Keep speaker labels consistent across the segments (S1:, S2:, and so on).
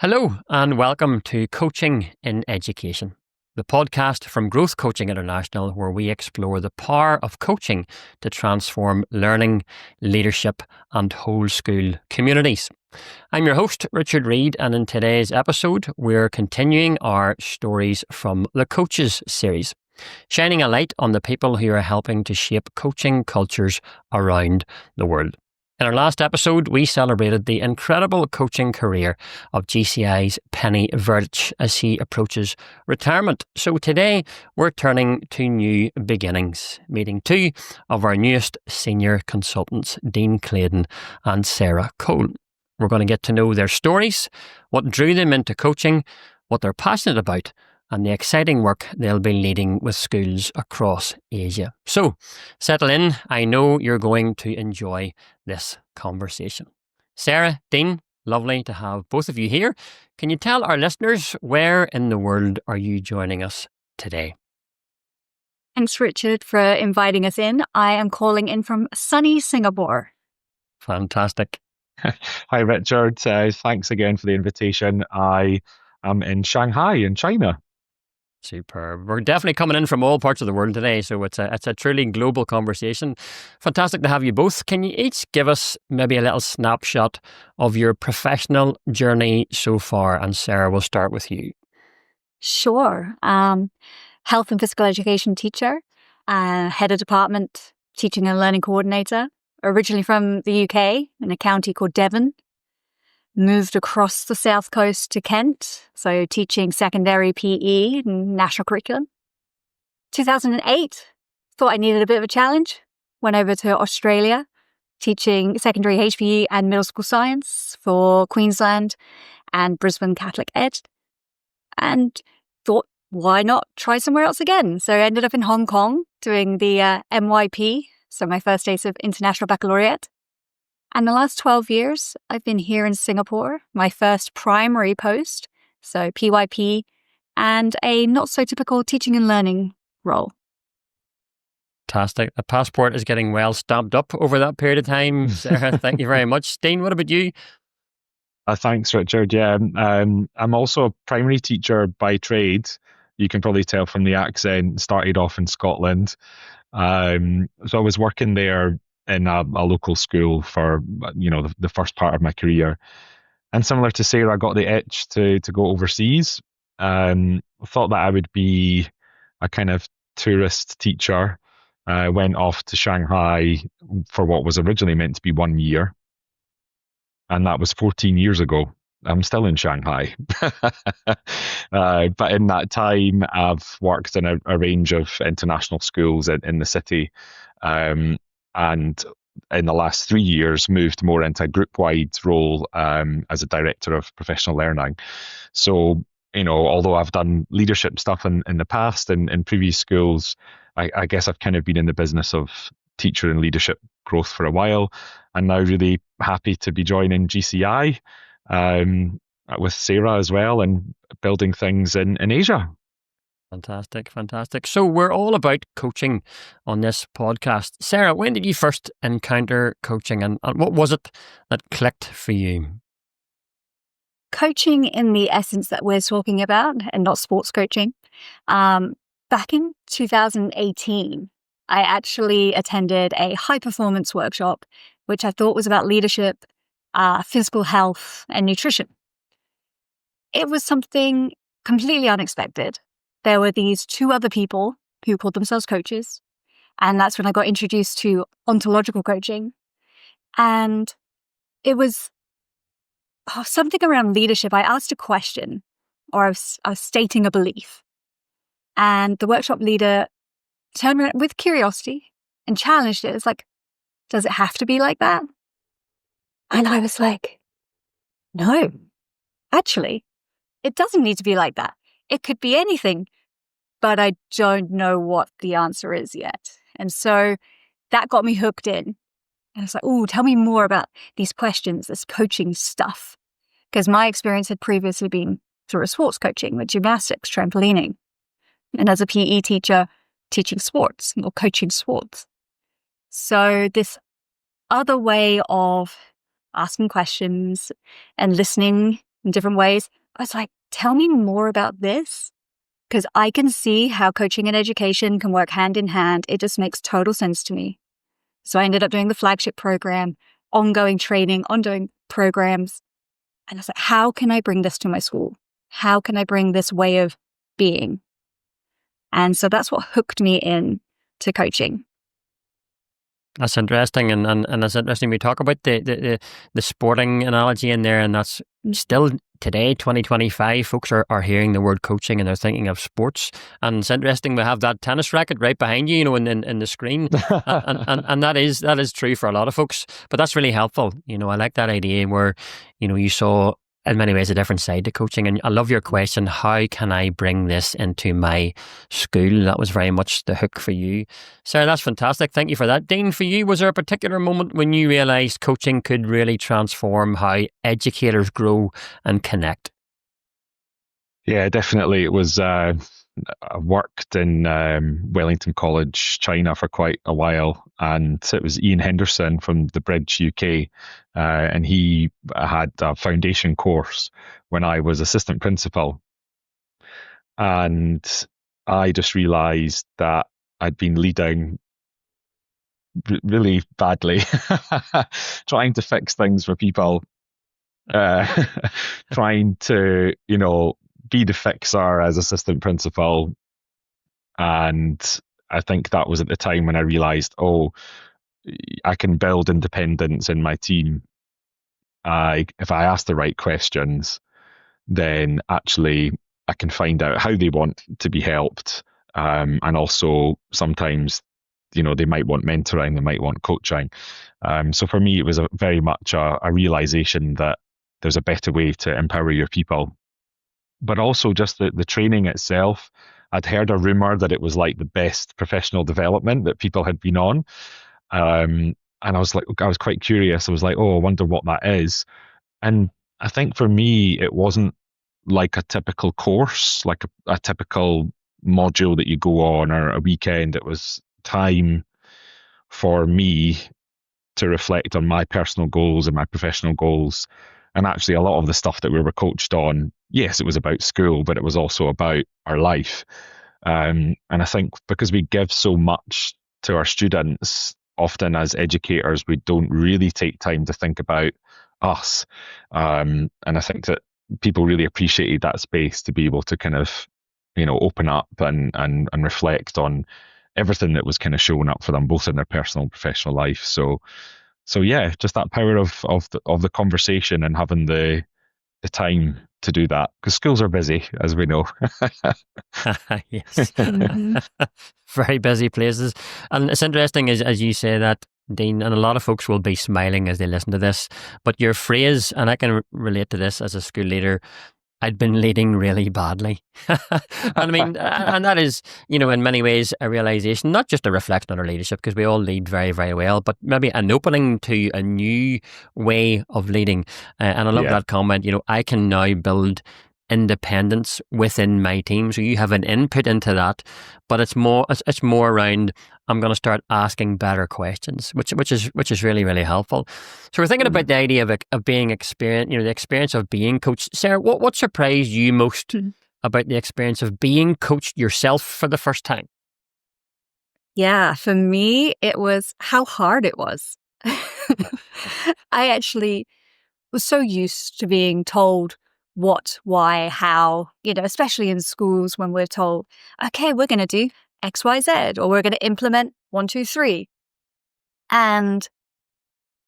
S1: Hello and welcome to Coaching in Education, the podcast from Growth Coaching International, where we explore the power of coaching to transform learning, leadership and whole school communities. I'm your host, Richard Reid, and in today's episode, we're continuing our Stories from the Coaches series, shining a light on the people who are helping to shape coaching cultures around the world. In our last episode, we celebrated the incredible coaching career of GCI's Penny Verdich as he approaches retirement. So today, we're turning to new beginnings, meeting two of our newest senior consultants, Dean Clayden and Sarah Cole. We're going to get to know their stories, what drew them into coaching, what they're passionate about, and the exciting work they'll be leading with schools across Asia. So, settle in. I know you're going to enjoy this conversation. Sarah, Dean, lovely to have both of you here. Can you tell our listeners where in the world are you joining us today?
S2: Thanks, Richard, for inviting us in. I am calling in from sunny Singapore.
S1: Fantastic.
S3: Hi, Richard. Thanks again for the invitation. I am in Shanghai in China.
S1: Superb. We're definitely coming in from all parts of the world today, so it's a truly global conversation. Fantastic to have you both. Can you each give us maybe a little snapshot of your professional journey so far? And Sarah, we'll start with you.
S2: Sure. Health and physical education teacher, head of department, teaching and learning coordinator, originally from the UK in a county called Devon. Moved across the south coast to Kent, so teaching secondary PE and national curriculum. 2008, thought I needed a bit of a challenge. Went over to Australia, teaching secondary HPE and middle school science for Queensland and Brisbane Catholic Ed. And thought, why not try somewhere else again? So I ended up in Hong Kong doing the MYP, so my first days of International Baccalaureate. And the last 12 years, I've been here in Singapore, my first primary post, so PYP, and a not-so-typical teaching and learning role.
S1: Fantastic. The passport is getting well stamped up over that period of time. Sarah, thank you very much. Dean, what about you?
S3: Thanks, Richard. Yeah, I'm also a primary teacher by trade. You can probably tell from the accent, started off in Scotland. So I was working there in a local school for, the first part of my career. And similar to Sarah, I got the itch to go overseas. Thought that I would be a kind of tourist teacher. Went off to Shanghai for what was originally meant to be 1 year. And that was 14 years ago. I'm still in Shanghai. But in that time, I've worked in a range of international schools in the city. And in the last 3 years, moved more into a group-wide role as a director of professional learning. So, although I've done leadership stuff in the past and in previous schools, I guess I've kind of been in the business of teacher and leadership growth for a while, and now really happy to be joining GCI with Sarah as well and building things in Asia.
S1: Fantastic. So we're all about coaching on this podcast. Sarah, when did you first encounter coaching and what was it that clicked for you?
S2: Coaching in the essence that we're talking about, and not sports coaching. Back in 2018, I actually attended a high-performance workshop, which I thought was about leadership, physical health, and nutrition. It was something completely unexpected. There were these two other people who called themselves coaches. And that's when I got introduced to ontological coaching. And it was something around leadership. I asked a question, or I was stating a belief. And the workshop leader turned around with curiosity and challenged it. It's like, does it have to be like that? And I was like, no, actually, it doesn't need to be like that. It could be anything, but I don't know what the answer is yet. And so that got me hooked in. And I was like, oh, tell me more about these questions, this coaching stuff. Because my experience had previously been through a sports coaching with gymnastics, trampolining. And as a PE teacher, teaching sports or coaching sports. So this other way of asking questions and listening in different ways. I was like, tell me more about this, because I can see how coaching and education can work hand in hand. It just makes total sense to me. So I ended up doing the flagship program, ongoing training, ongoing programs. And I was like, how can I bring this to my school? How can I bring this way of being? And so that's what hooked me in to coaching.
S1: That's interesting, and it's interesting we talk about the sporting analogy in there, and that's still today, 2025, folks are hearing the word coaching and they're thinking of sports. And it's interesting, we have that tennis racket right behind you, you know, in the screen, and that is true for a lot of folks. But that's really helpful. You know, I like that idea where, you know, you saw in many ways a different side to coaching. And I love your question, how can I bring this into my school? That was very much the hook for you. Sarah, that's fantastic. Thank you for that. Dean, for you, was there a particular moment when you realised coaching could really transform how educators grow and connect?
S3: Yeah, definitely. It was, I worked in Wellington College, China for quite a while, and it was Ian Henderson from the Bridge UK, and he had a foundation course when I was assistant principal, and I just realised that I'd been leading really badly, trying to fix things for people, trying to, you know, be the fixer as assistant principal. And I think that was at the time when I realized, oh, I can build independence in my team. If I ask the right questions, then actually I can find out how they want to be helped. And also sometimes, you know, they might want mentoring, they might want coaching. So for me, it was very much a realization that there's a better way to empower your people. But also just the training itself. I'd heard a rumor that it was like the best professional development that people had been on. And I was quite curious. I was like, oh, I wonder what that is. And I think for me, it wasn't like a typical course, like a typical module that you go on or a weekend. It was time for me to reflect on my personal goals and my professional goals. And actually, a lot of the stuff that we were coached on, yes, it was about school, but it was also about our life. And I think because we give so much to our students, often as educators, we don't really take time to think about us. And I think that people really appreciated that space to be able to kind of, you know, open up and reflect on everything that was kind of showing up for them, both in their personal and professional life. So yeah, just that power of the conversation and having the time to do that, because schools are busy, as we know.
S1: Yes. Very busy places. And it's interesting as you say that, Dean, and a lot of folks will be smiling as they listen to this, but your phrase, and I can relate to this as a school leader, I'd been leading really badly. And I mean, and that is, you know, in many ways a realization, not just a reflection on our leadership, because we all lead very, very well, but maybe an opening to a new way of leading. And I love that comment, you know, I can now build independence within my team. So you have an input into that, but it's more around, I'm going to start asking better questions, which is really, really helpful. So we're thinking about the idea of being experienced, you know, the experience of being coached. Sarah, what surprised you most about the experience of being coached yourself for the first time?
S2: Yeah, for me, it was how hard it was. I actually was so used to being told what, why, how, you know, especially in schools when we're told, okay, we're going to do X, Y, Z, or we're going to implement 1, 2, 3. And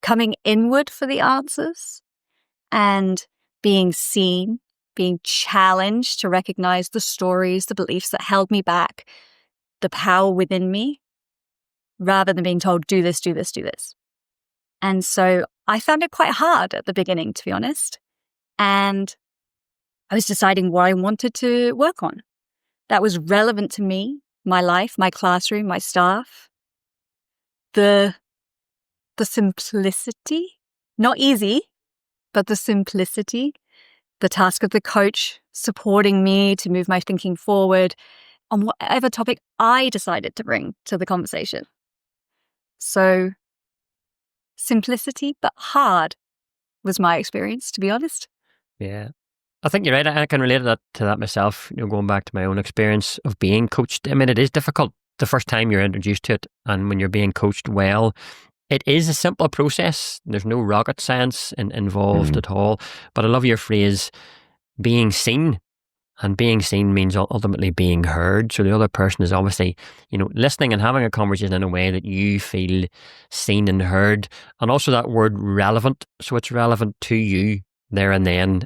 S2: coming inward for the answers and being seen, being challenged to recognize the stories, the beliefs that held me back, the power within me, rather than being told, do this, do this, do this. And so I found it quite hard at the beginning, to be honest. And I was deciding what I wanted to work on that was relevant to me, my life, my classroom, my staff. The simplicity, not easy, but the simplicity, the task of the coach supporting me to move my thinking forward on whatever topic I decided to bring to the conversation. So simplicity, but hard was my experience, to be honest.
S1: Yeah. I think you're right. I can relate to that myself, going back to my own experience of being coached. I mean, it is difficult the first time you're introduced to it, and when you're being coached well, it is a simple process. There's no rocket science involved at all. But I love your phrase, being seen. And being seen means ultimately being heard. So the other person is obviously, listening and having a conversation in a way that you feel seen and heard. And also that word relevant. So it's relevant to you there and then,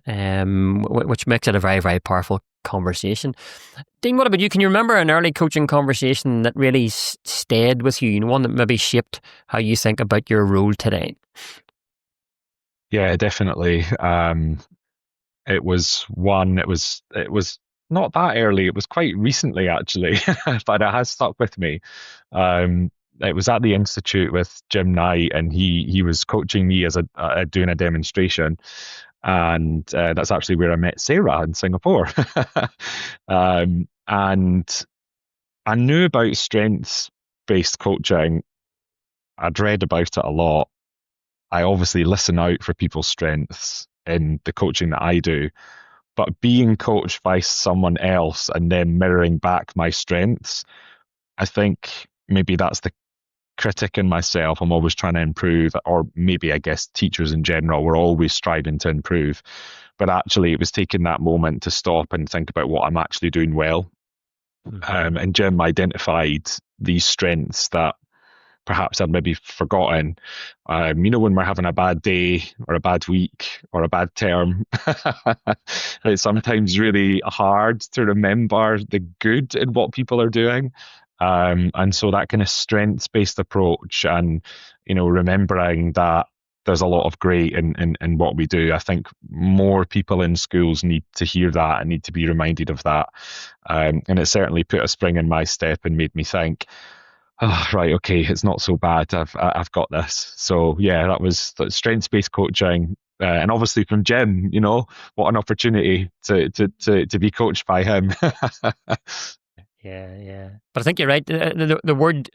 S1: which makes it a very, very powerful conversation. Dean, what about you? Can you remember an early coaching conversation that really stayed with you? One that maybe shaped how you think about your role today?
S3: Yeah, definitely. It was not that early. It was quite recently, actually, but it has stuck with me. It was at the Institute with Jim Knight, and he was coaching me as doing a demonstration. And that's actually where I met Sarah in Singapore. And I knew about strengths-based coaching. I'd read about it a lot. I obviously listen out for people's strengths in the coaching that I do, but being coached by someone else and then mirroring back my strengths, I think maybe that's the critic in myself. I'm always trying to improve, or maybe I guess teachers in general, we're always striving to improve. But actually, it was taking that moment to stop and think about what I'm actually doing well. And Jim identified these strengths that perhaps I'd maybe forgotten. When we're having a bad day or a bad week or a bad term, it's sometimes really hard to remember the good in what people are doing. And so that kind of strengths-based approach and, remembering that there's a lot of great in what we do. I think more people in schools need to hear that and need to be reminded of that. And it certainly put a spring in my step and made me think, oh, right, okay, it's not so bad. I've got this. So yeah, that was strengths-based coaching, and obviously from Jim. What an opportunity to be coached by him.
S1: Yeah. But I think you're right. The word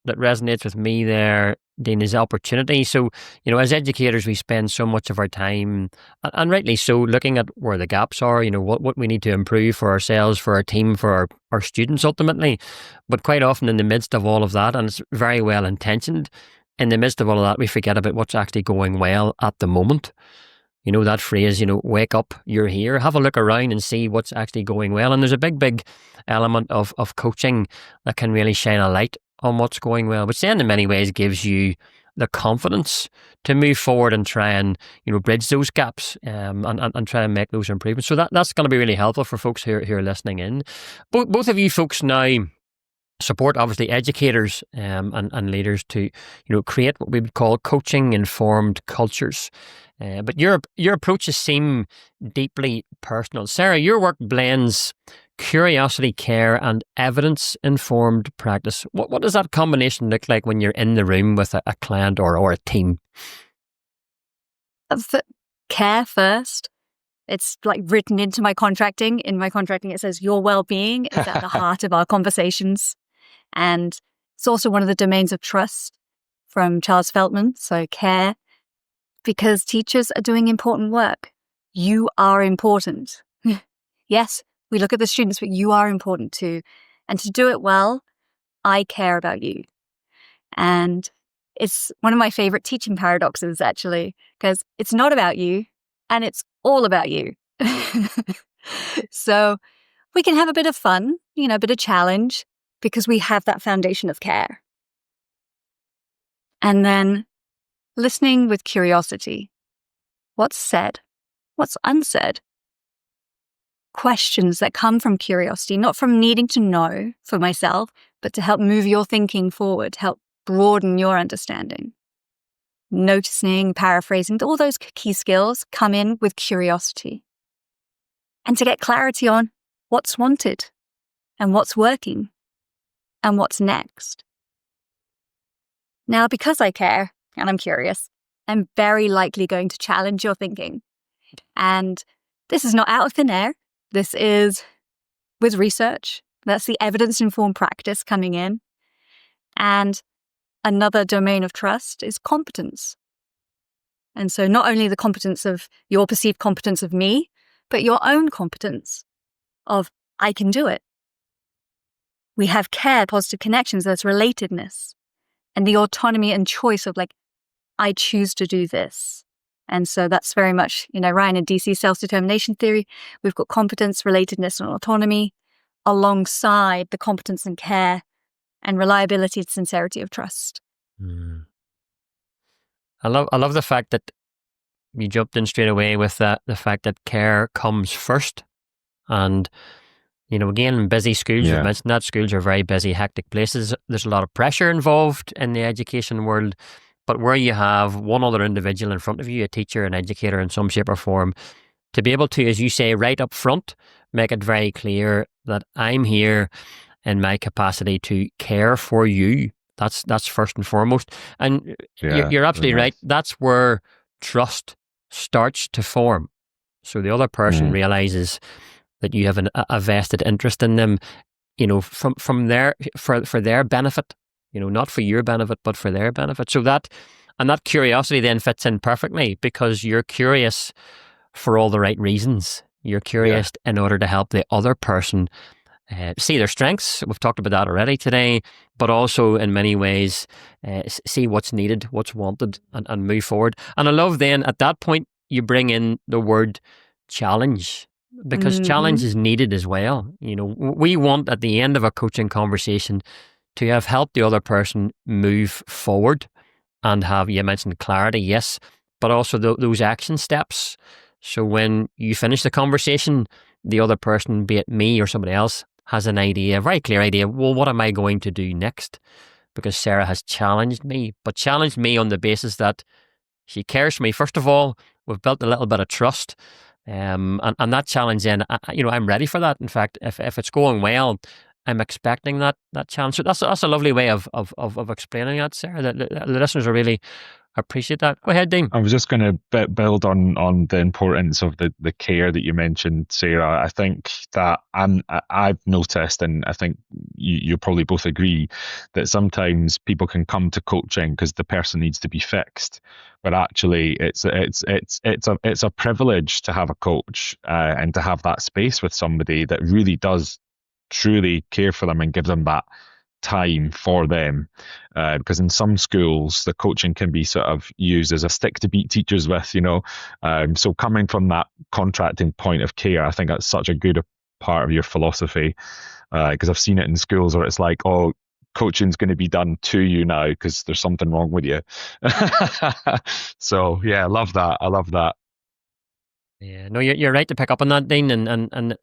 S1: that resonates with me there, Dean, is opportunity. So, as educators, we spend so much of our time, and rightly so, looking at where the gaps are, what we need to improve for ourselves, for our team, for our students ultimately. But quite often in the midst of all of that, and it's very well intentioned, in the midst of all of that, we forget about what's actually going well at the moment. That phrase, wake up, you're here, have a look around and see what's actually going well. And there's a big element of coaching that can really shine a light on what's going well, which then in many ways gives you the confidence to move forward and try and, bridge those gaps and try and make those improvements. So that's going to be really helpful for folks who are listening in. Both of you folks now support obviously educators and leaders to create what we would call coaching informed cultures. But your approaches seem deeply personal. Sarah, your work blends curiosity, care, and evidence-informed practice. What does that combination look like when you're in the room with a client or a team?
S2: Care first. It's like written into my contracting. In my contracting, it says your well-being is at the heart of our conversations. And it's also one of the domains of trust from Charles Feltman. So care, because teachers are doing important work. You are important. Yes, we look at the students, but you are important too. And to do it well, I care about you. And it's one of my favorite teaching paradoxes, actually, because it's not about you and it's all about you. So we can have a bit of fun, a bit of challenge, because we have that foundation of care. And then listening with curiosity. What's said? What's unsaid? Questions that come from curiosity, not from needing to know for myself, but to help move your thinking forward, help broaden your understanding. Noticing, paraphrasing, all those key skills come in with curiosity. And to get clarity on what's wanted and what's working and what's next. Now, because I care and I'm curious, I'm very likely going to challenge your thinking. And this is not out of thin air. This is with research. That's the evidence-informed practice coming in. And another domain of trust is competence. And so not only the competence of your perceived competence of me, but your own competence of, I can do it. We have care, positive connections, there's relatedness, and the autonomy and choice of like, I choose to do this. And so that's very much, Ryan and DC self-determination theory. We've got competence, relatedness, and autonomy alongside the competence and care and reliability and sincerity of trust.
S1: I love the fact that you jumped in straight away with the fact that care comes first. And, again, in busy schools, you've mentioned that schools are very busy, hectic places. There's a lot of pressure involved in the education world. But where you have one other individual in front of you, a teacher, an educator in some shape or form, to be able to, as you say, right up front, make it very clear that I'm here in my capacity to care for you. That's first and foremost. And you're absolutely right. That's where trust starts to form. So the other person realizes that you have a vested interest in them, from their for their benefit, not for your benefit, but for their benefit. So that curiosity then fits in perfectly, because you're curious for all the right reasons. You're curious in order to help the other person see their strengths. We've talked about that already today, but also in many ways see what's needed, what's wanted, and move forward. And I love then at that point you bring in the word challenge, because challenge is needed as well. We want at the end of a coaching conversation to have helped the other person move forward and have, you mentioned clarity, yes, but also those action steps. So when you finish the conversation, the other person, be it me or somebody else, has an idea, a very clear idea, well, what am I going to do next? Because Sarah has challenged me, but challenged me on the basis that she cares for me. First of all, we've built a little bit of trust. And that challenge then, I'm ready for that. In fact, if it's going well, I'm expecting that challenge. So that's a lovely way of explaining that, Sarah. The listeners will really appreciate that. Go ahead, Dean.
S3: I was just going to build on the importance of the care that you mentioned, Sarah. I think that I've noticed, and I think you probably both agree, that sometimes people can come to coaching because the person needs to be fixed, but actually it's a privilege to have a coach and to have that space with somebody that really does truly care for them and give them that time for them, because in some schools the coaching can be sort of used as a stick to beat teachers with, so coming from that contracting point of care, I think that's such a good part of your philosophy, because I've seen it in schools where it's like, oh, coaching's going to be done to you now because there's something wrong with you. So I love that.
S1: Yeah, no, you're right to pick up on that, Dean, and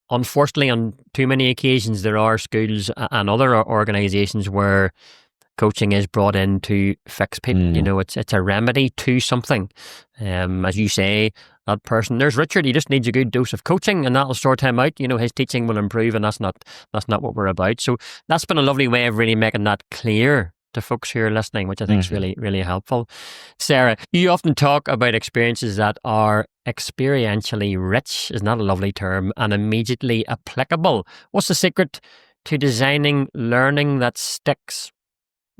S1: unfortunately, on too many occasions, there are schools and other organisations where coaching is brought in to fix people. It's a remedy to something. As you say, that person, there's Richard, he just needs a good dose of coaching and that'll sort him out. His teaching will improve, and that's not what we're about. So that's been a lovely way of really making that clear to folks who are listening, which I think is really, really helpful. Sarah, you often talk about experiences that are experientially rich, isn't that a lovely term, and immediately applicable. What's the secret to designing learning that sticks?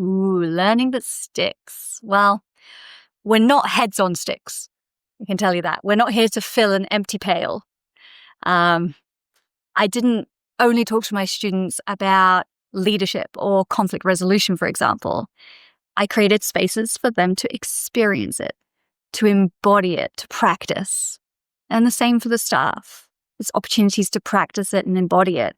S2: Ooh, learning that sticks. Well, we're not heads on sticks. I can tell you that. We're not here to fill an empty pail. I didn't only talk to my students about leadership or conflict resolution, for example. I created spaces for them to experience it, to embody it, to practice. And the same for the staff. It's opportunities to practice it and embody it.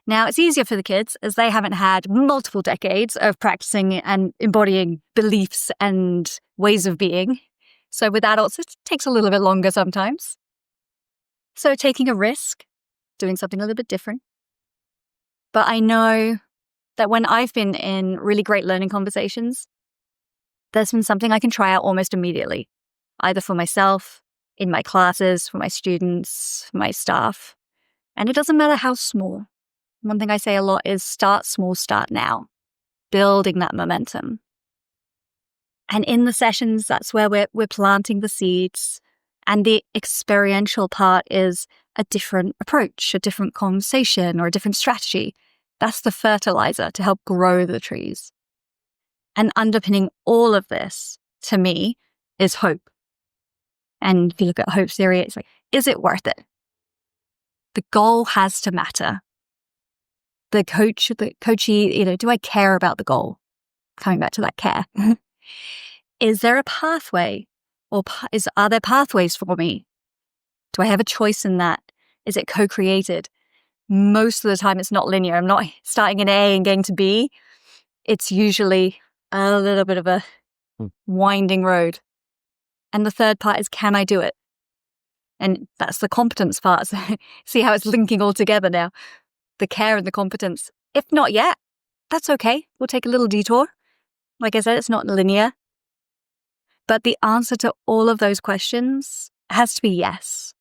S2: Now, it's easier for the kids as they haven't had multiple decades of practicing and embodying beliefs and ways of being. So with adults, it takes a little bit longer sometimes. So taking a risk, doing something a little bit different. But I know that when I've been in really great learning conversations, there's been something I can try out almost immediately, either for myself, in my classes, for my students, for my staff. And it doesn't matter how small. One thing I say a lot is start small, start now, building that momentum. And in the sessions, that's where we're planting the seeds. And the experiential part is a different approach, a different conversation, or a different strategy. That's the fertilizer to help grow the trees. And underpinning all of this, to me, is hope. And if you look at hope theory, it's like is it worth it? The goal has to matter. The coachee, do I care about the goal? Coming back to that care. Is there a pathway, or are there pathways for me? Do I have a choice in that? Is it co-created? Most of the time it's not linear. I'm not starting in A and getting to B. It's usually a little bit of a winding road. And the third part is, can I do it? And that's the competence part. So see how it's linking all together now. The care and the competence. If not yet, that's okay. We'll take a little detour. Like I said, it's not linear. But the answer to all of those questions has to be yes.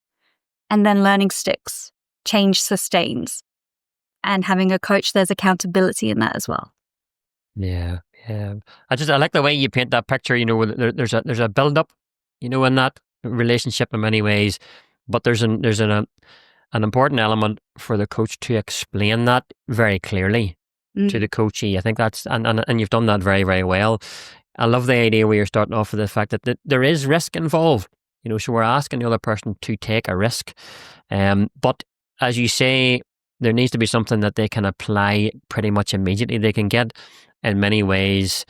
S2: And then learning sticks. Change sustains. And having a coach, there's accountability in that as well.
S1: Yeah. I like the way you paint that picture. There's a build up, in that relationship in many ways, but there's an important element for the coach to explain that very clearly to the coachee. I think that's and you've done that very, very well. I love the idea where you're starting off with the fact that there is risk involved. So we're asking the other person to take a risk, but as you say, there needs to be something that they can apply pretty much immediately. They can get, in many ways,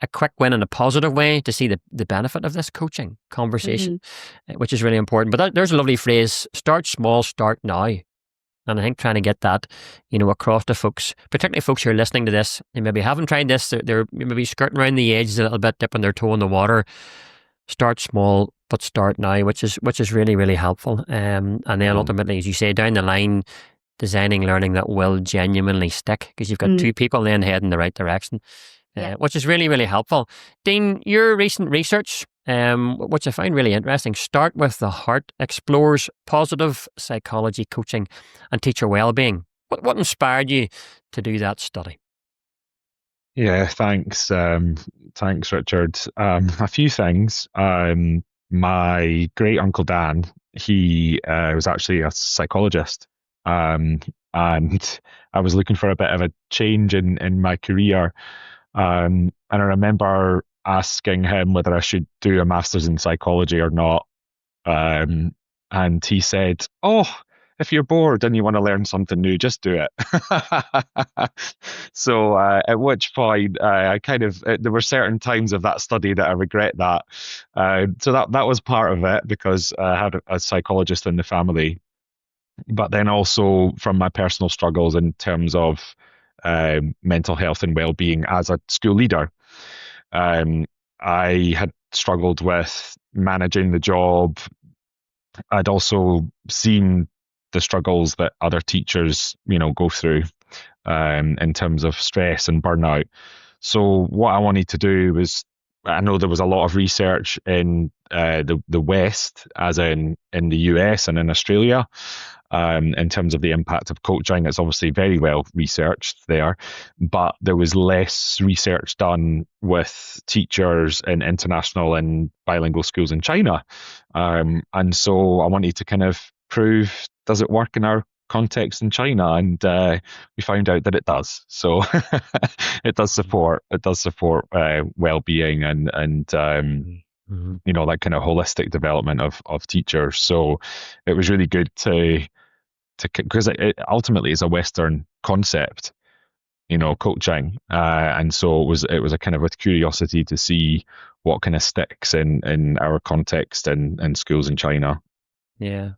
S1: a quick win in a positive way to see the benefit of this coaching conversation, which is really important. But there's a lovely phrase: start small, start now. And I think trying to get that, across to folks, particularly folks who are listening to this, they maybe haven't tried this, they're maybe skirting around the edges a little bit, dipping their toe in the water. Start small, but start now, which is really, really helpful. And then ultimately, as you say, down the line, designing learning that will genuinely stick, because you've got two people then heading in the right direction, which is really, really helpful. Dean, your recent research, which I find really interesting, Start with the Heart, explores positive psychology coaching and teacher wellbeing. What inspired you to do that study?
S3: Yeah, thanks. Thanks, Richard. A few things. My great uncle Dan, he was actually a psychologist, and I was looking for a bit of a change in my career. And I remember asking him whether I should do a master's in psychology or not. And he said, "Oh, if you're bored and you want to learn something new, just do it." So at which point, there were certain times of that study that I regret that. So that was part of it, because I had a psychologist in the family. But then also from my personal struggles in terms of mental health and well-being as a school leader. I had struggled with managing the job. I'd also seen the struggles that other teachers, go through in terms of stress and burnout. So what I wanted to do was, I know there was a lot of research in the West, as in the US and in Australia, in terms of the impact of coaching. It's obviously very well researched there, but there was less research done with teachers in international and bilingual schools in China. And so I wanted to kind of prove, does it work in our context in China? And we found out that it does. So it does support well-being and that kind of holistic development of teachers. So it was really good to because it ultimately is a Western concept, coaching, and so it was a kind of with curiosity to see what kind of sticks in our context and schools in China.
S1: Yeah.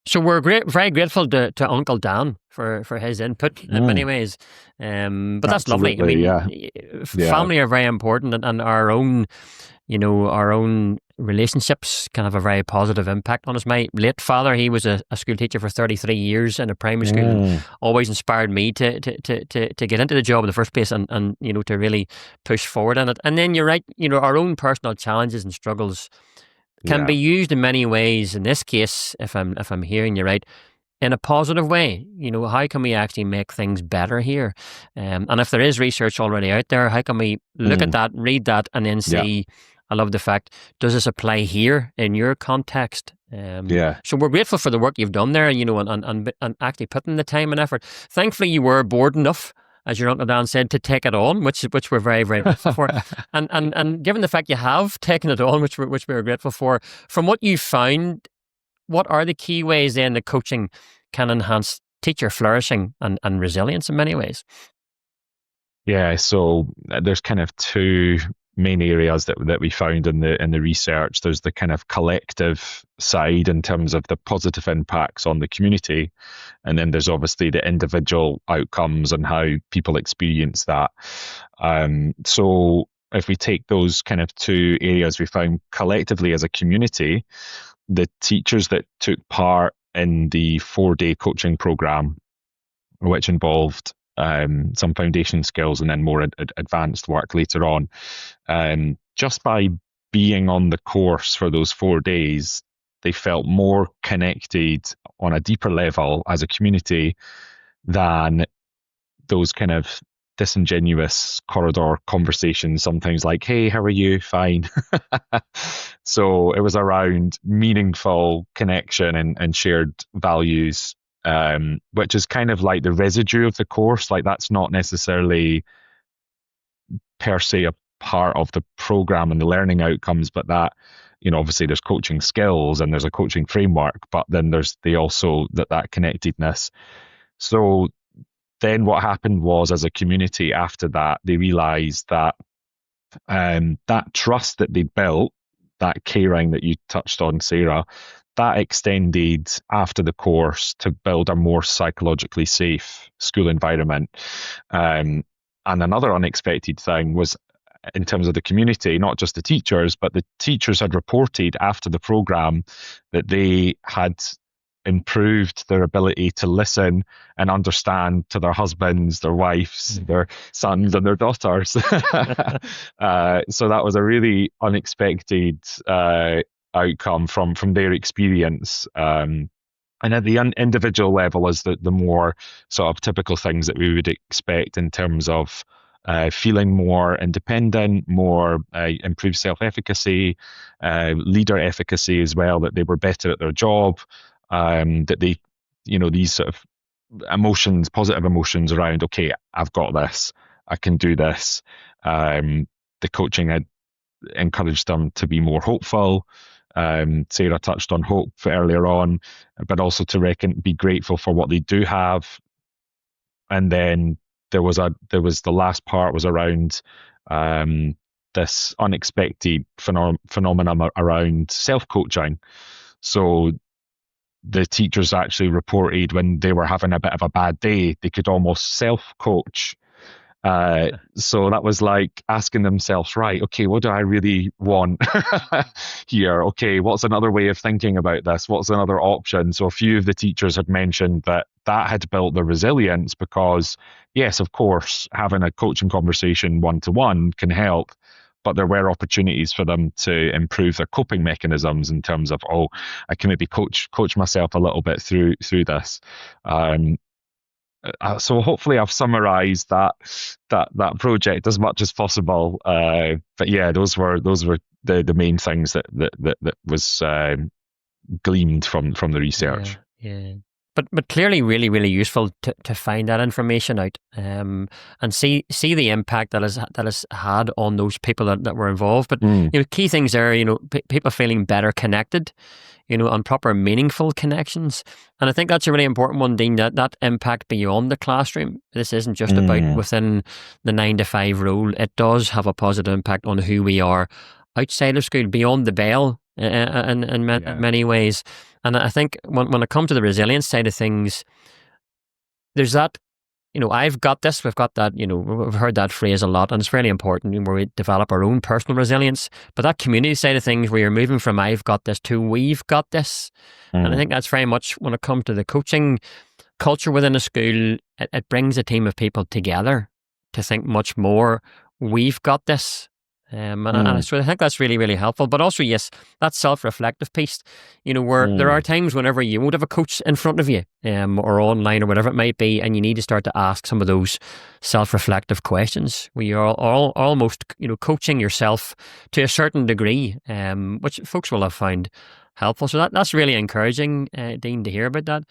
S1: So we're very grateful to Uncle Dan for his input in many ways. But that's
S3: Absolutely,
S1: lovely. I mean, family are very important, and our own relationships can have a very positive impact on us. My late father, he was a school teacher for 33 years in a primary school, and always inspired me to get into the job in the first place, and to really push forward in it. And then you're right, our own personal challenges and struggles can be used in many ways. In this case, if I'm hearing you right, in a positive way, how can we actually make things better here? And if there is research already out there, how can we look at that, read that, and then see, I love the fact, does this apply here in your context? So we're grateful for the work you've done there, and actually putting the time and effort. Thankfully, you were bored enough, as your Uncle Dan said, to take it on, which we're very, very grateful for. And given the fact you have taken it on, which we're grateful for, from what you found, what are the key ways then that coaching can enhance teacher flourishing and resilience in many ways?
S3: Yeah, so there's kind of two main areas that we found in the research. There's the kind of collective side in terms of the positive impacts on the community, and then there's obviously the individual outcomes and how people experience that. So if we take those kind of two areas, we found collectively as a community, the teachers that took part in the 4-day coaching program, which involved some foundation skills and then more advanced work later on. Just by being on the course for those 4 days, they felt more connected on a deeper level as a community than those kind of disingenuous corridor conversations, sometimes like, hey, how are you? Fine. So it was around meaningful connection and shared values, which is kind of like the residue of the course. Like that's not necessarily per se a part of the program and the learning outcomes, but that, obviously there's coaching skills and there's a coaching framework, but then there's also that connectedness. So then what happened was, as a community after that, they realized that that trust that they built, that caring that you touched on, Sarah, that extended after the course to build a more psychologically safe school environment. And another unexpected thing was, in terms of the community, not just the teachers, but the teachers had reported after the program that they had improved their ability to listen and understand to their husbands, their wives, their sons, and their daughters. So that was a really unexpected outcome from their experience. And at the individual level is the more sort of typical things that we would expect in terms of feeling more independent, more improved self-efficacy, leader efficacy as well, that they were better at their job, that they, these sort of emotions, positive emotions around, okay, I've got this, I can do this. The coaching had encouraged them to be more hopeful. Sarah touched on hope earlier on, but also to be grateful for what they do have. And then there was the last part was around this unexpected phenomenon around self-coaching. So the teachers actually reported when they were having a bit of a bad day, they could almost self-coach. So that was like asking themselves, right, okay, what do I really want here? Okay, what's another way of thinking about this? What's another option? So a few of the teachers had mentioned that had built their resilience because, yes, of course, having a coaching conversation one-to-one can help, but there were opportunities for them to improve their coping mechanisms in terms of, I can maybe coach myself a little bit through this. So hopefully I've summarized that project as much as possible. But yeah, those were the main things that was gleaned from the research.
S1: Yeah. But clearly really, really useful to find that information out, and see the impact that has had on those people that were involved. But key things there, people feeling better connected, on proper meaningful connections. And I think that's a really important one, Dean, that impact beyond the classroom. This isn't just about within the 9-to-5 role. It does have a positive impact on who we are outside of school, beyond the bell, in many ways. And I think when it comes to the resilience side of things, there's that, I've got this, we've got that, we've heard that phrase a lot, and it's really important where we develop our own personal resilience. But that community side of things, where you're moving from I've got this to we've got this. And I think that's very much when it comes to the coaching culture within a school, it brings a team of people together to think much more, we've got this. And so I think that's really, really helpful. But also, yes, that self-reflective piece, where there are times whenever you won't have a coach in front of you, or online or whatever it might be, and you need to start to ask some of those self-reflective questions where you're all almost, coaching yourself to a certain degree, which folks will have found helpful. So that's really encouraging, Dean, to hear about that.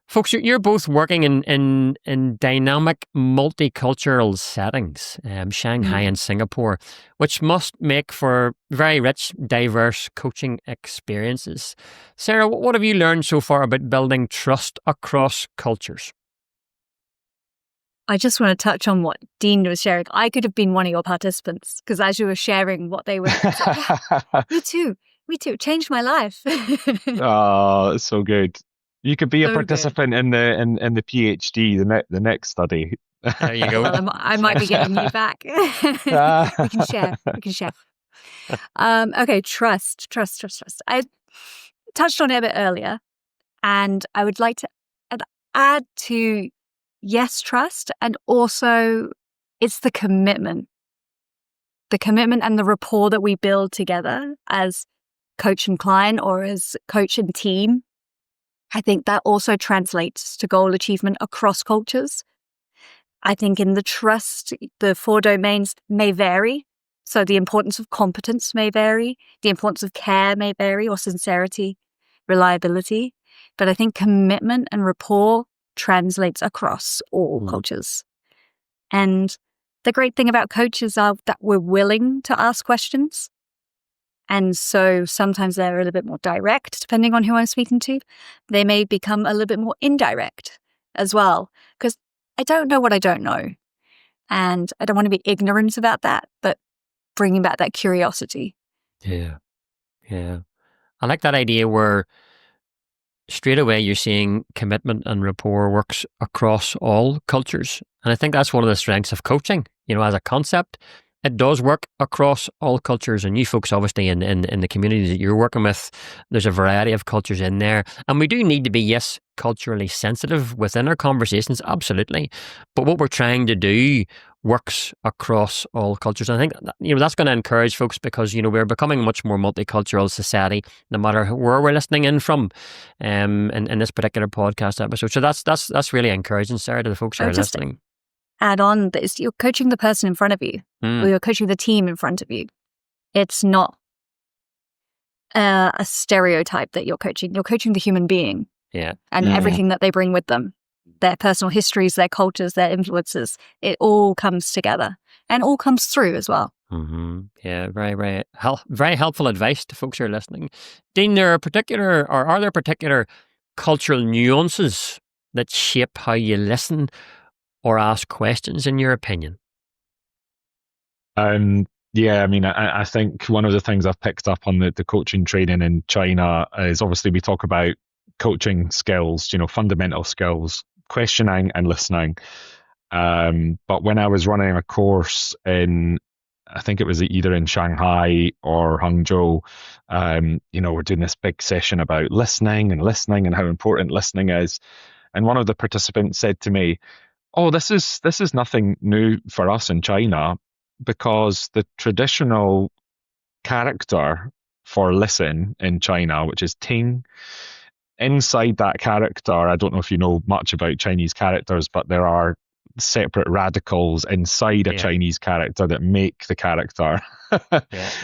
S1: Folks, you're both working in dynamic multicultural settings, Shanghai and Singapore, which must make for very rich, diverse coaching experiences. Sarah, what have you learned so far about building trust across cultures?
S2: I just want to touch on what Dean was sharing. I could have been one of your participants because as you were sharing what they were, me too. It changed my life.
S3: Oh, so good. You could be a
S2: So good.
S3: participant in the PhD, the next study.
S1: There you go.
S2: Well, I might be getting you back. We can share. Okay, trust. I touched on it a bit earlier, and I would like to add to yes, trust, and also it's the commitment and the rapport that we build together as coach and client or as coach and team. I think that also translates to goal achievement across cultures. I think in the trust, the 4 domains may vary. So the importance of competence may vary. The importance of care may vary, or sincerity, reliability. But I think commitment and rapport translates across all cultures. And the great thing about coaches are that we're willing to ask questions. And so sometimes they're a little bit more direct, depending on who I'm speaking to. They may become a little bit more indirect as well, because I don't know what I don't know. And I don't want to be ignorant about that, but bringing back that curiosity.
S1: Yeah. I like that idea where straight away you're seeing commitment and rapport works across all cultures. And I think that's one of the strengths of coaching, as a concept. It does work across all cultures, and you folks obviously in the communities that you're working with, there's a variety of cultures in there. And we do need to be, yes, culturally sensitive within our conversations, absolutely. But what we're trying to do works across all cultures. And I think that's going to encourage folks because we're becoming a much more multicultural society, no matter where we're listening in from, in this particular podcast episode. So that's really encouraging, Sarah, to the folks who are listening.
S2: Add on that you're coaching the person in front of you, or you're coaching the team in front of you. It's not a stereotype that you're coaching. You're coaching the human being, and everything that they bring with them, their personal histories, their cultures, their influences. It all comes together and all comes through as well.
S1: Mm-hmm. Yeah, very, very helpful advice to folks who are listening. Dean, are there particular cultural nuances that shape how you listen or ask questions, in your opinion?
S3: Yeah, I mean, I think one of the things I've picked up on the coaching training in China is obviously we talk about coaching skills, fundamental skills, questioning and listening. But when I was running a course I think it was either in Shanghai or Hangzhou, we're doing this big session about listening and how important listening is. And one of the participants said to me, "Oh, this is nothing new for us in China, because the traditional character for listen in China, which is ting, inside that character, I don't know if you know much about Chinese characters, but there are separate radicals inside a Chinese character that make the character."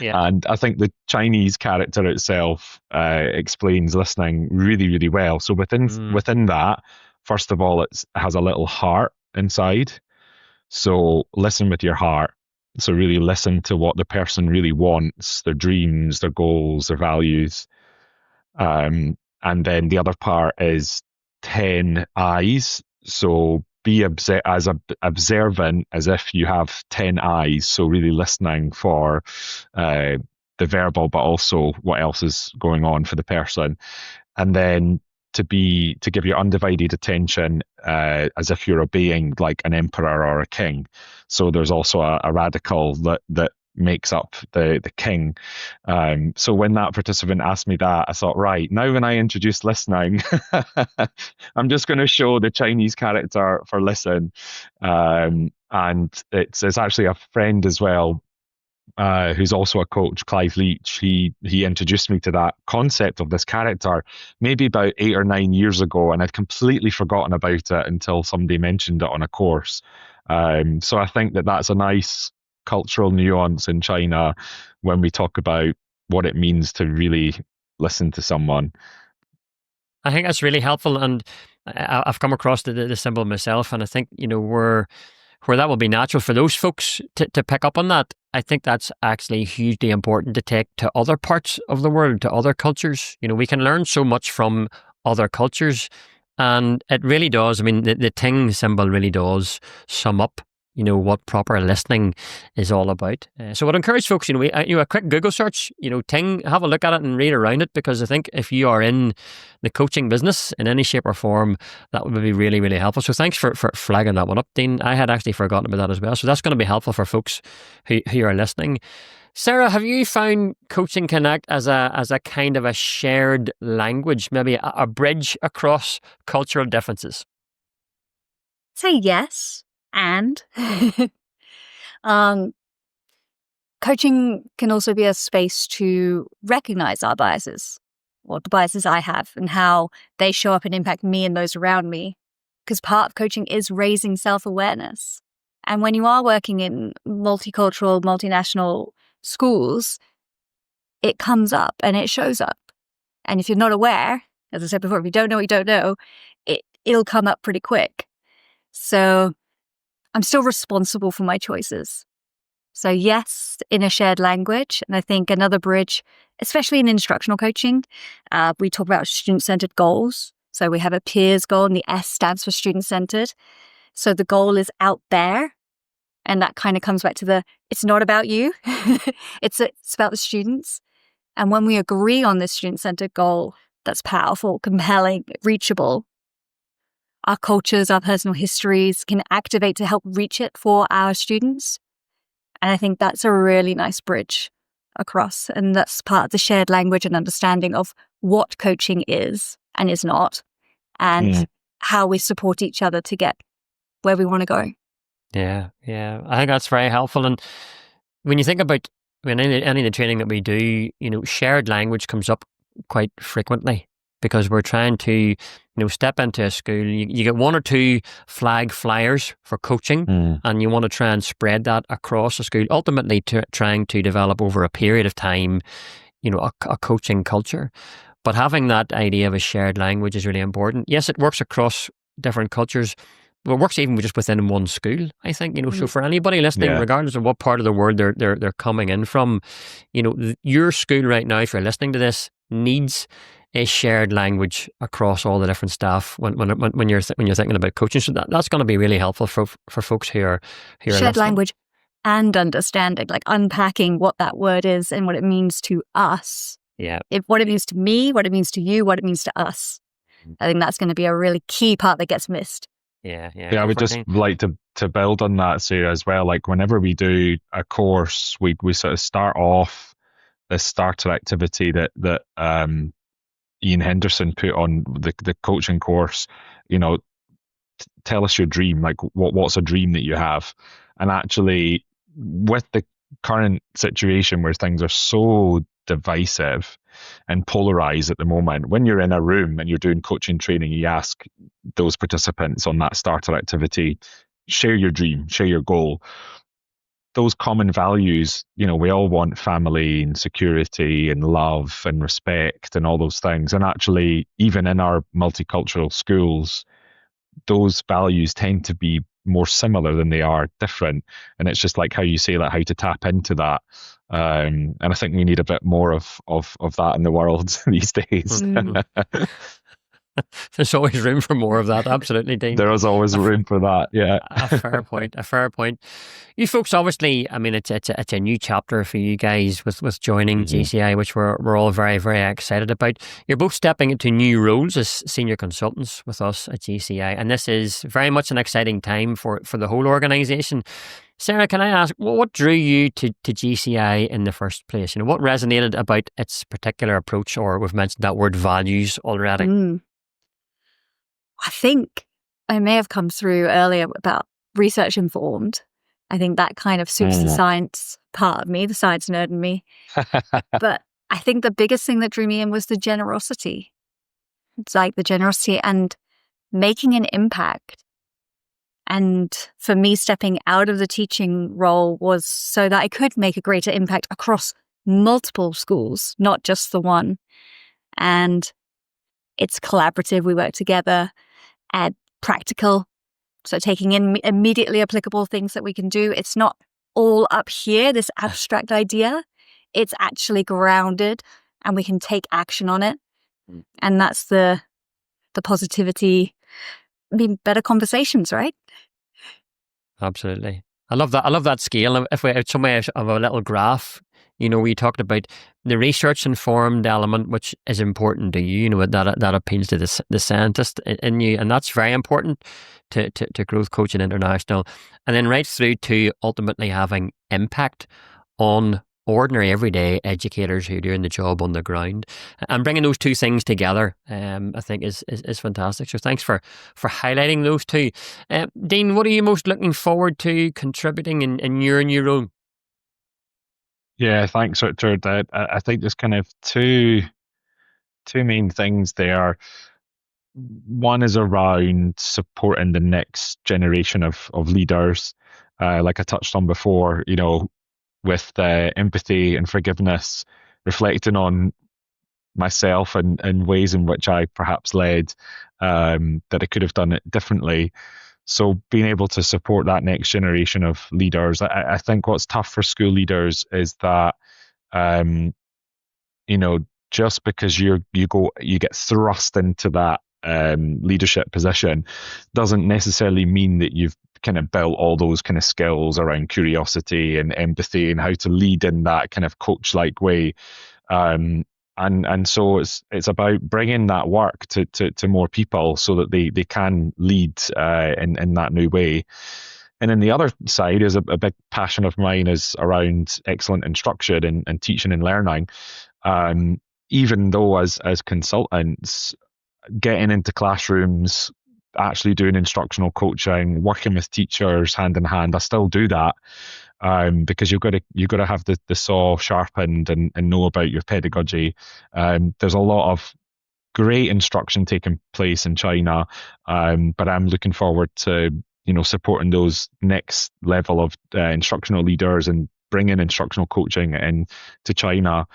S3: And I think the Chinese character itself explains listening really, really well. So within that, first of all, it has a little heart inside. So listen with your heart. So really listen to what the person really wants, their dreams, their goals, their values. And then the other part is 10 eyes. So be as observant as if you have 10 eyes. So really listening for the verbal, but also what else is going on for the person. And then to give your undivided attention as if you're obeying like an emperor or a king. So there's also a radical that makes up the king. So when that participant asked me that, I thought, right, now when I introduce listening, I'm just going to show the Chinese character for listen. And it's actually a friend as well, who's also a coach, Clive Leach. He introduced me to that concept of this character maybe about 8 or 9 years ago, and I'd completely forgotten about it until somebody mentioned it on a course. So I think that's a nice cultural nuance in China when we talk about what it means to really listen to someone.
S1: I think that's really helpful. And I've come across the symbol myself, and I think, where that will be natural for those folks to pick up on that, I think that's actually hugely important to take to other parts of the world, to other cultures. We can learn so much from other cultures, and it really does. I mean, the Ting symbol really does sum up, what proper listening is all about. So I'd encourage folks, a quick Google search, Ting, have a look at it and read around it, because I think if you are in the coaching business in any shape or form, that would be really, really helpful. So thanks for flagging that one up, Dean. I had actually forgotten about that as well. So that's going to be helpful for folks who are listening. Sarah, have you found Coaching Connect as a kind of a shared language, maybe a bridge across cultural differences?
S2: Say yes. And coaching can also be a space to recognize our biases, or the biases I have, and how they show up and impact me and those around me. Because part of coaching is raising self-awareness. And when you are working in multicultural, multinational schools, it comes up and it shows up. And if you're not aware, as I said before, if you don't know what you don't know, it'll come up pretty quick. So I'm still responsible for my choices. So yes, in a shared language. And I think another bridge, especially in instructional coaching, we talk about student-centered goals. So we have a peers goal, and the S stands for student-centered. So the goal is out there. And that kind of comes back to it's not about you. It's about the students. And when we agree on this student-centered goal, that's powerful, compelling, reachable, our cultures, our personal histories can activate to help reach it for our students. And I think that's a really nice bridge across. And that's part of the shared language and understanding of what coaching is and is not, and how we support each other to get where we want to go.
S1: Yeah. I think that's very helpful. And when you think about any of the training that we do, shared language comes up quite frequently, because we're trying to, step into a school. You get one or two flag flyers for coaching, and you want to try and spread that across the school, ultimately trying to develop over a period of time, a coaching culture. But having that idea of a shared language is really important. Yes, it works across different cultures. Well, it works even just within one school, I think. So for anybody listening, regardless of what part of the world they're coming in from, your school right now, if you're listening to this, needs a shared language across all the different staff when you're thinking about coaching. So that's going to be really helpful for folks who are
S2: shared language and understanding, like unpacking what that word is and what it means to us.
S1: Yeah,
S2: what it means to me, what it means to you, what it means to us. I think that's going to be a really key part that gets missed.
S1: Yeah.
S3: I would just like to build on that, Sarah, as well. Like whenever we do a course, we sort of start off this starter activity that Ian Henderson put on the coaching course. Tell us your dream. Like what's a dream that you have? And actually, with the current situation where things are so divisive and polarized at the moment, when you're in a room and you're doing coaching training, you ask those participants on that starter activity, share your dream, share your goal. Those common values, we all want family and security and love and respect and all those things. And actually, even in our multicultural schools, those values tend to be more similar than they are different. And it's just like how you say that, how to tap into that. And I think we need a bit more of that in the world these days.
S1: There's always room for more of that. Absolutely, Dean.
S3: There is always room for that. Yeah.
S1: A fair point. You folks, obviously, I mean, it's a new chapter for you guys with joining GCI, which we're all very, very excited about. You're both stepping into new roles as senior consultants with us at GCI, and this is very much an exciting time for the whole organisation. Sarah, can I ask, what drew you to GCI in the first place? What resonated about its particular approach, or we've mentioned that word values already?
S2: I think I may have come through earlier about research informed. I think that kind of suits the science part of me, the science nerd in me. But I think the biggest thing that drew me in was the generosity. It's like the generosity and making an impact. And for me, stepping out of the teaching role was so that I could make a greater impact across multiple schools, not just the one. And it's collaborative. We work together. and practical. So taking in immediately applicable things that we can do. It's not all up here, this abstract idea. It's actually grounded and we can take action on it. And that's the positivity. I mean, better conversations, right?
S1: Absolutely. I love that. I love that scale. If we had some way of a little graph, we talked about the research informed element, which is important to you. That appeals to the scientist in you, and that's very important to Growth Coaching International, and then right through to ultimately having impact on ordinary everyday educators who are doing the job on the ground, and bringing those two things together, I think is fantastic. So thanks for highlighting those two. Dean, what are you most looking forward to contributing in your new role?
S3: Yeah, thanks, Richard. I think there's kind of two main things there. One is around supporting the next generation of leaders, like I touched on before, with empathy and forgiveness, reflecting on myself and ways in which I perhaps led, that I could have done it differently. So being able to support that next generation of leaders, I think what's tough for school leaders is that, just because you get thrust into that leadership position doesn't necessarily mean that you've kind of built all those kind of skills around curiosity and empathy and how to lead in that kind of coach-like way. And so it's about bringing that work to more people so that they can lead in that new way. And then the other side is a big passion of mine is around excellent instruction and teaching and learning. Even though as consultants, getting into classrooms, actually doing instructional coaching, working with teachers hand in hand, I still do that. Because you've got to have the saw sharpened and know about your pedagogy. There's a lot of great instruction taking place in China, but I'm looking forward to supporting those next level of instructional leaders and bringing instructional coaching into China.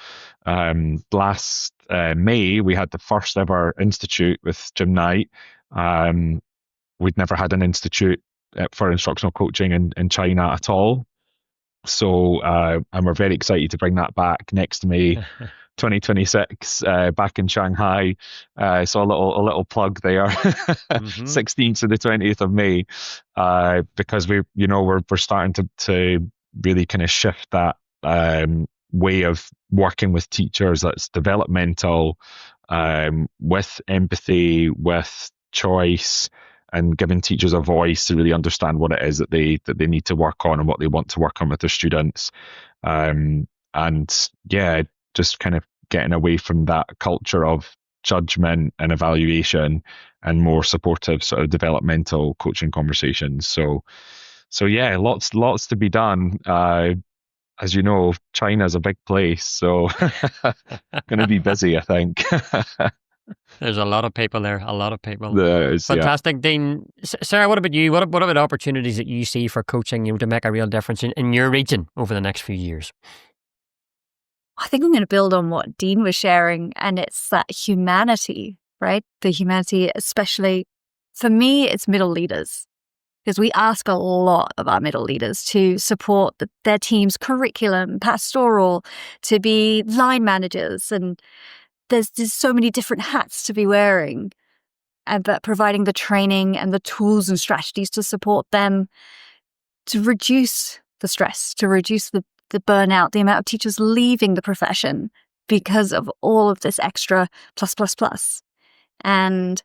S3: Last May, we had the first ever institute with Jim Knight. We'd never had an institute for instructional coaching in China at all. So and we're very excited to bring that back next May 2026 back in Shanghai. So a little plug there, 16th to the 20th of May, because we're starting to really kind of shift that way of working with teachers that's developmental, with empathy, with choice, and giving teachers a voice to really understand what it is that they need to work on and what they want to work on with their students. And yeah, just kind of getting away from that culture of judgment and evaluation and more supportive sort of developmental coaching conversations. So yeah, lots to be done. As you know, China's a big place, so going to be busy, I think.
S1: There's a lot of people there, a lot of people.
S3: There is,
S1: fantastic.
S3: Yeah.
S1: Dean, Sarah, what about you? What about opportunities that you see for coaching to make a real difference in your region over the next few years?
S2: I think I'm going to build on what Dean was sharing, and it's that humanity, right? The humanity, especially for me, it's middle leaders, because we ask a lot of our middle leaders to support their team's curriculum, pastoral, to be line managers, and there's so many different hats to be wearing, but providing the training and the tools and strategies to support them to reduce the stress, to reduce the burnout, the amount of teachers leaving the profession because of all of this extra plus. And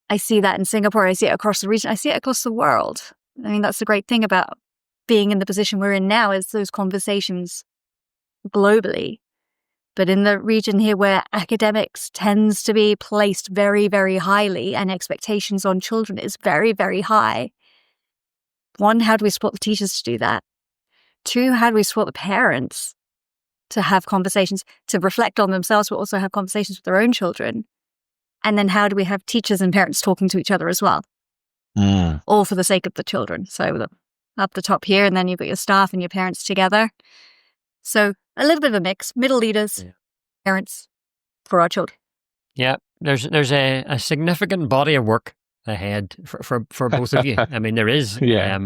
S2: I see that in Singapore. I see it across the region. I see it across the world. I mean, that's the great thing about being in the position we're in now, is those conversations globally. But in the region here where academics tends to be placed very, very highly and expectations on children is very, very high. One, how do we support the teachers to do that? Two, how do we support the parents to have conversations, to reflect on themselves, but also have conversations with their own children? And then how do we have teachers and parents talking to each other as well? All for the sake of the children. So up the top here, and then you've got your staff and your parents together. So a little bit of a mix, middle leaders, parents, for our children.
S1: Yeah, there's a significant body of work ahead for both of you. I mean, there is,
S3: Yeah.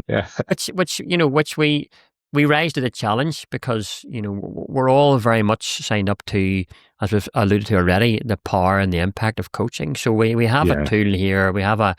S1: which we rise to the challenge because, we're all very much signed up to, as we've alluded to already, the power and the impact of coaching. So we have a
S3: Yeah.
S1: tool here. We have an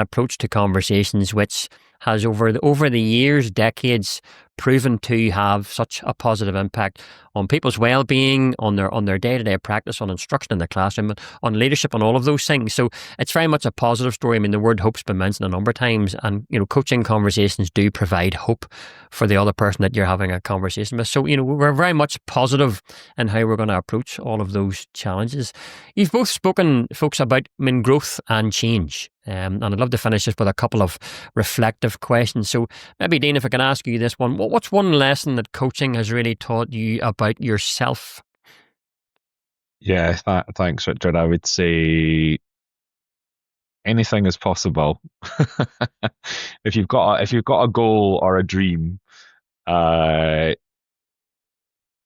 S1: approach to conversations which has over the years, decades, proven to have such a positive impact on people's well-being, on their day-to-day practice, on instruction in the classroom, on leadership, on all of those things. So it's very much a positive story. I mean, the word hope's been mentioned a number of times, and coaching conversations do provide hope for the other person that you're having a conversation with. So we're very much positive in how we're going to approach all of those challenges. You've both spoken, folks, about growth and change. And I'd love to finish just with a couple of reflective questions. So maybe, Dean, if I can ask you this one, what's one lesson that coaching has really taught you about yourself?
S3: Yeah, thanks, Richard. I would say anything is possible. If you've got a goal or a dream,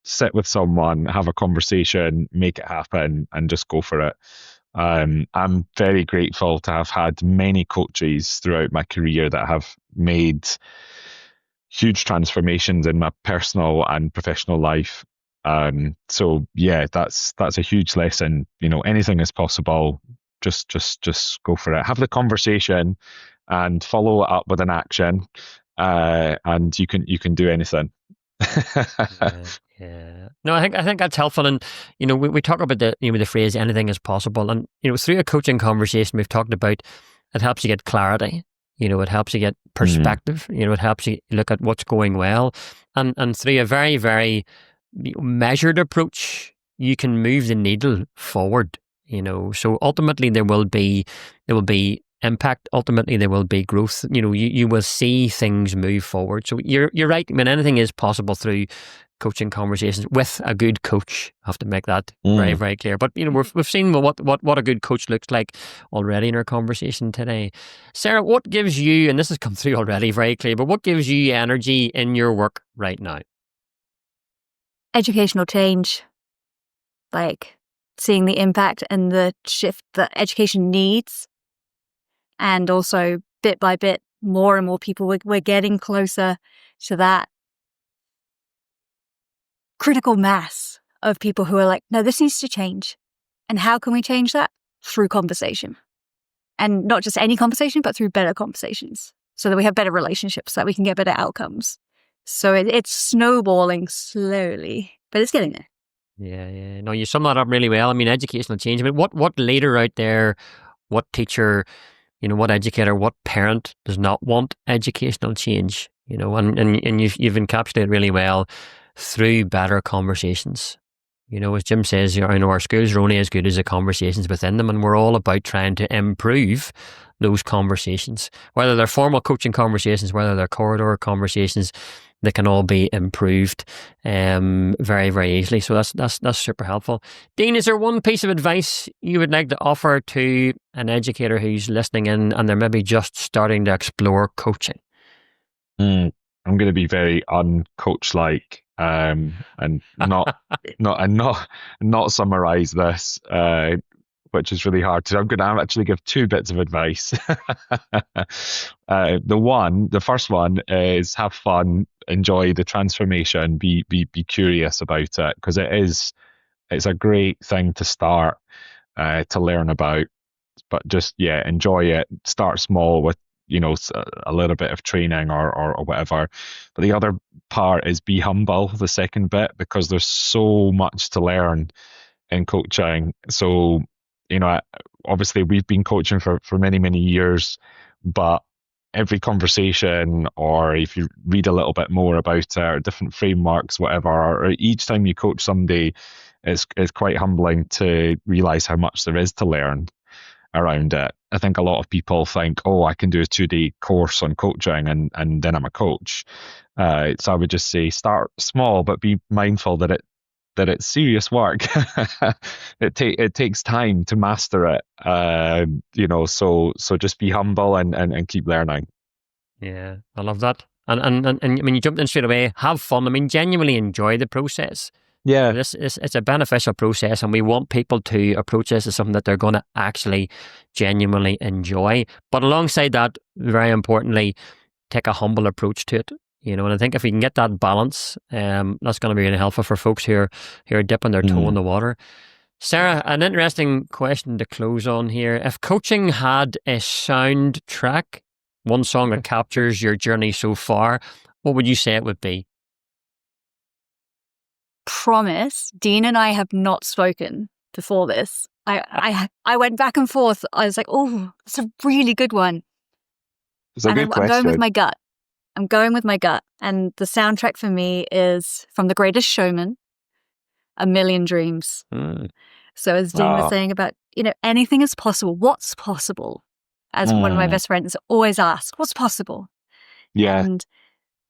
S3: sit with someone, have a conversation, make it happen, and just go for it. I'm very grateful to have had many coaches throughout my career that have made huge transformations in my personal and professional life. So yeah, that's a huge lesson. Anything is possible. Just go for it. Have the conversation and follow it up with an action. And you can do anything.
S1: Yeah. No, I think that's helpful. And we talk about the phrase "anything is possible," and through a coaching conversation, we've talked about it helps you get clarity. It helps you get perspective. It helps you look at what's going well, and through a very, very measured approach, you can move the needle forward. So ultimately there will be impact. Ultimately there will be growth. You will see things move forward. So you're right. I mean, anything is possible through coaching conversations with a good coach. I have to make that very, very clear. But we've seen what a good coach looks like already in our conversation today. Sarah, what gives you, and this has come through already very clear, but what gives you energy in your work right now?
S2: Educational change, like seeing the impact and the shift that education needs, and also bit by bit, more and more people, we're getting closer to that critical mass of people who are like, no, this needs to change. And how can we change that? Through conversation. And not just any conversation, but through better conversations, so that we have better relationships, so that we can get better outcomes. So it's snowballing slowly, but it's getting there.
S1: Yeah. No, you sum that up really well. I mean, educational change. I mean, what leader out there, what teacher, what educator, what parent does not want educational change? And you've encapsulated really well through better conversations. As Jim says, our schools are only as good as the conversations within them, and we're all about trying to improve those conversations. Whether they're formal coaching conversations, whether they're corridor conversations, they can all be improved very, very easily. So that's super helpful. Dean, is there one piece of advice you would like to offer to an educator who's listening in and they're maybe just starting to explore coaching?
S3: I'm going to be very uncoach-like and not summarize this, which is really hard. So I'm going to actually give two bits of advice. The first one is have fun, enjoy the transformation, be curious about it, because it's a great thing to start to learn about. But just enjoy it. Start small with a little bit of training or whatever. But the other part is be humble, the second bit, because there's so much to learn in coaching. So obviously we've been coaching for many, many years, but every conversation, or if you read a little bit more about it, or different frameworks, whatever, or each time you coach somebody, is quite humbling to realize how much there is to learn around it. I think a lot of people think, oh, I can do a 2-day course on coaching and then I'm a coach. So I would just say start small, but be mindful that it's serious work. It takes time to master it. So just be humble and keep learning.
S1: Yeah, I love that. And I mean, you jumped in straight away. Have fun. I mean, genuinely enjoy the process.
S3: Yeah.
S1: It's a beneficial process, and we want people to approach this as something that they're going to actually genuinely enjoy. But alongside that, very importantly, take a humble approach to it. And I think if we can get that balance, that's going to be really helpful for folks who are dipping their toe in the water. Sarah, an interesting question to close on here. If coaching had a soundtrack, one song that captures your journey so far, what would you say it would be?
S2: Promise, Dean and I have not spoken before this. I went back and forth. I was like, oh, that's a really good one.
S3: It's a good question.
S2: I'm going with my gut. And the soundtrack for me is from The Greatest Showman, A Million Dreams. So as Dean was saying about, anything is possible. What's possible? As one of my best friends always asks, what's possible?
S3: Yeah.
S2: And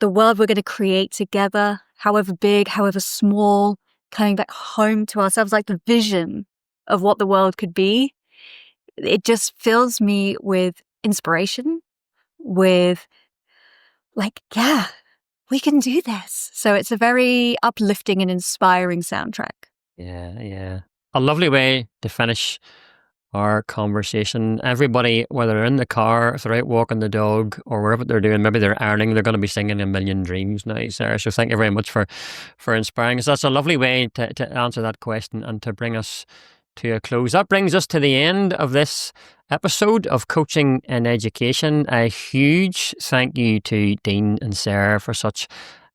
S2: the world we're going to create together, however big, however small, coming back home to ourselves, like the vision of what the world could be, it just fills me with inspiration, with we can do this. So it's a very uplifting and inspiring soundtrack.
S1: Yeah. A lovely way to finish our conversation. Everybody, whether they're in the car, if they're out walking the dog, or wherever they're doing, maybe they're ironing, they're going to be singing A Million Dreams now, Sarah. So thank you very much for inspiring us. That's a lovely way to answer that question and to bring us to a close. That brings us to the end of this episode of Coaching in Education. A huge thank you to Dean and Sarah for such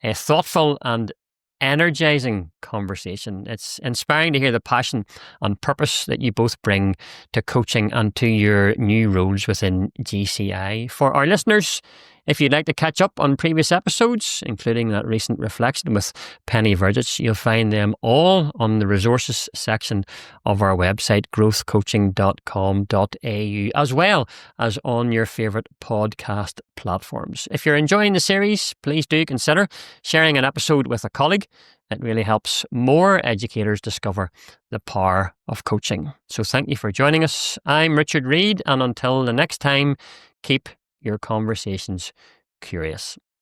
S1: a thoughtful and energizing conversation. It's inspiring to hear the passion and purpose that you both bring to coaching and to your new roles within GCI. For our listeners, if you'd like to catch up on previous episodes, including that recent reflection with Penny Verdich, you'll find them all on the resources section of our website, growthcoaching.com.au, as well as on your favourite podcast platforms. If you're enjoying the series, please do consider sharing an episode with a colleague. It really helps more educators discover the power of coaching. So thank you for joining us. I'm Richard Reid, and until the next time, keep your conversations curious.